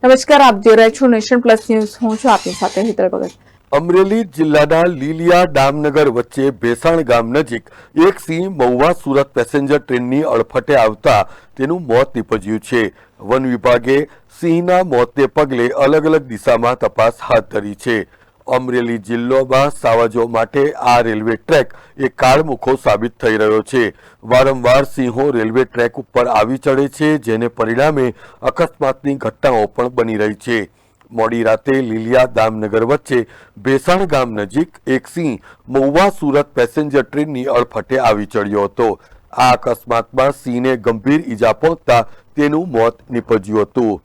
નમસ્કાર, આપ જોઈ રહ્યા છો નેશન પ્લસ ન્યૂઝ. હું છું આપની સાથે હેતલ ભગત. અમરેલી જિલ્લાના લીલિયા ડામનગર વચ્ચે ભેસાણ ગામ નજીક એક સિંહ મહુવા સુરત પેસેન્જર ટ્રેનની અડફટે આવતા તેનું મોત નીપજ્યું છે. વન વિભાગે સિંહના મોતને પગલે અલગ અલગ દિશામાં તપાસ હાથ ધરી છે. અમરેલી જિલ્લામાં સાવજો માટે આ રેલવે ટ્રેક એક કાળમુખો સાબિત થઈ રહ્યો છે. વારંવાર સિંહો રેલવે ટ્રેક ઉપર આવી ચડે છે, જેને પરિણામે અકસ્માતની ઘટનાઓ પણ બની રહી છે. મોડી રાતે લીલિયા દામનગર વચ્ચે ભેસાણ ગામ નજીક એક સિંહ મહુવા સુરત પેસેન્જર ટ્રેનની અડફટે આવી ચડ્યો હતો. આ અકસ્માતમાં સિંહને ગંભીર ઈજા પહોંચતા તેનું મોત નીપજ્યું હતું.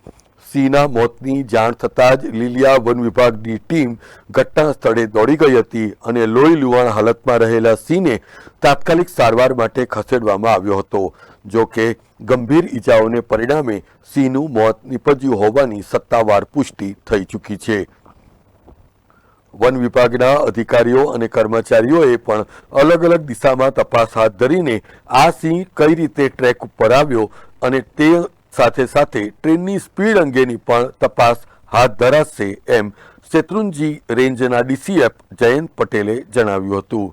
સિંહના મોતની જાણ થતાં જ લીલિયા વન વિભાગની ટીમ ઘટના સ્થળે દોડી ગઈ હતી અને લોહી લુહાણ હાલતમાં રહેલા સિંહને તાત્કાલિક સારવાર માટે ખસેડવામાં આવ્યો હતો. જો કે ગંભીર ઈજાઓને પરિણામે સિંહનું મોત નીપજ્યું હોવાની સત્તાવાર પુષ્ટિ થઈ ચૂકી છે. વન વિભાગના અધિકારીઓ અને કર્મચારીઓએ પણ અલગ અલગ દિશામાં તપાસ હાથ ધરીને આ સિંહ કઈ રીતે ટ્રેક ઉપર આવ્યો અને તે સાથે સાથે ટ્રેનની સ્પીડ અંગેની પણ તપાસ હાથ ધરાશે એમ શેત્રુંજી રેન્જના ડીસીએફ જયંત પટેલે જણાવ્યું હતું.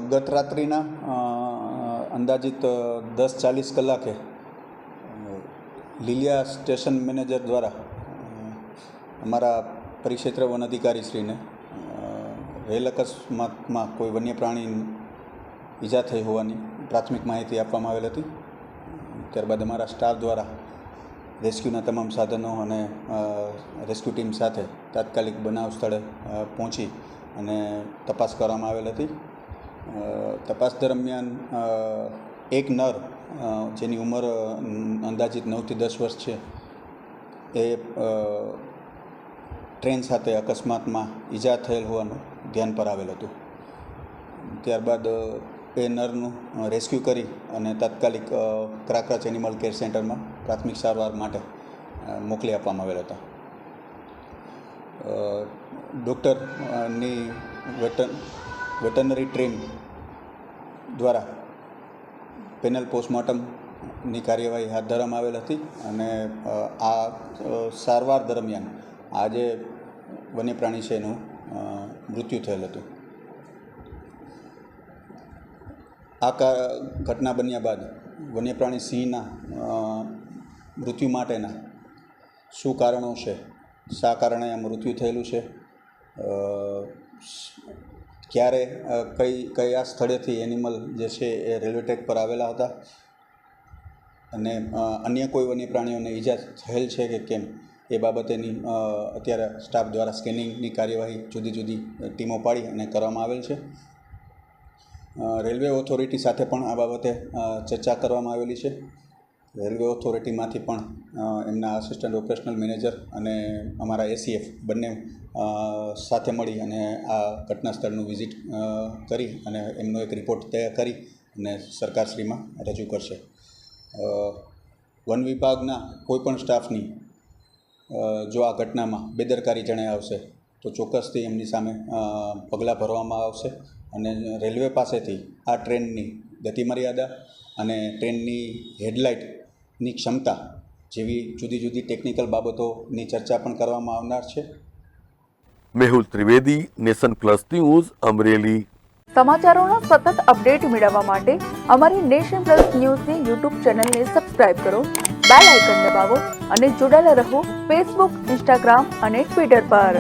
ગત રાત્રિના અંદાજિત 10:40 કલાકે લીલિયા સ્ટેશન મેનેજર દ્વારા અમારા પરિક્ષેત્ર વન અધિકારીશ્રીને રેલ અકસ્માતમાં કોઈ વન્ય પ્રાણીની ઈજા થઈ હોવાની પ્રાથમિક માહિતી આપવામાં આવેલ હતી. ત્યારબાદ અમારા સ્ટાફ દ્વારા રેસ્ક્યુના તમામ સાધનો અને રેસ્ક્યુ ટીમ સાથે તાત્કાલિક બનાવ સ્થળે પહોંચી અને તપાસ કરવામાં આવેલ હતી. તપાસ દરમિયાન એક નર જેની ઉંમર અંદાજિત 9 થી 10 વર્ષ છે એ ટ્રેન સાથે અકસ્માતમાં ઈજા થયેલ હોવાનું ધ્યાન પર આવેલ હતું. ત્યારબાદ એ નરનું રેસ્ક્યુ કરી અને તાત્કાલિક ક્રાકરચ એનિમલ કેર સેન્ટરમાં પ્રાથમિક સારવાર માટે મોકલી આપવામાં આવેલ હતા. ડૉક્ટરની વેટરનરી ટીમ દ્વારા પેનલ પોસ્ટમોર્ટમની કાર્યવાહી હાથ ધરવામાં આવેલ હતી અને આ સારવાર દરમિયાન આ જે વન્ય પ્રાણી છે એનું મૃત્યુ થયેલ હતું. આ ઘટના બન્યા બાદ વન્ય પ્રાણી સિંહના મૃત્યુ માટેના શું કારણો છે, શા કારણે આ મૃત્યુ થયેલું છે, ક્યારે કયા સ્થળેથી એનિમલ જે છે એ રેલવે ટ્રેક પર આવેલા હતા અને અન્ય કોઈ વન્ય પ્રાણીઓને ઈજા થયેલ છે કે કેમ એ બાબતેની અત્યારે સ્ટાફ દ્વારા સ્કેનિંગની કાર્યવાહી જુદી જુદી ટીમો પાડી અને કરવામાં આવેલ છે. રેલવે ઓથોરિટી સાથે પણ આ બાબતે ચર્ચા કરવામાં આવેલી છે. રેલવે ઓથોરિટીમાંથી પણ એમના આસિસ્ટન્ટ ઓપરેશનલ મેનેજર અને અમારા એસીએફ બંને સાથે મળી અને આ ઘટના સ્થળનું વિઝિટ કરી અને એમનો એક રિપોર્ટ તૈયાર કરી અને સરકારશ્રીમાં રજૂ કરશે. વન વિભાગના કોઈપણ સ્ટાફની જો આ ઘટનામાં બેદરકારી જણાઈ આવશે તો ચોક્કસથી એમની સામે પગલાં ભરવામાં આવશે અને રેલવે પાસેથી આ ટ્રેનની ગતિમર્યાદા અને ટ્રેનની હેડલાઇટની ક્ષમતા જેવી જુદી જુદી ટેકનિકલ બાબતોની ચર્ચા પણ કરવામાં આવનાર છે. Mehul Trivedi, nation plus news, Amreli. સમાચારોનો સતત અપડેટ મેળવવા માટે અમારી નેશન પ્લસ ન્યૂઝની યુટ્યુબ ચેનલને સબસ્ક્રાઇબ કરો, બેલ આઇકન દબાવો અને જોડાયેલા રહો ફેસબુક, ઇન્સ્ટાગ્રામ અને ટ્વિટર પર.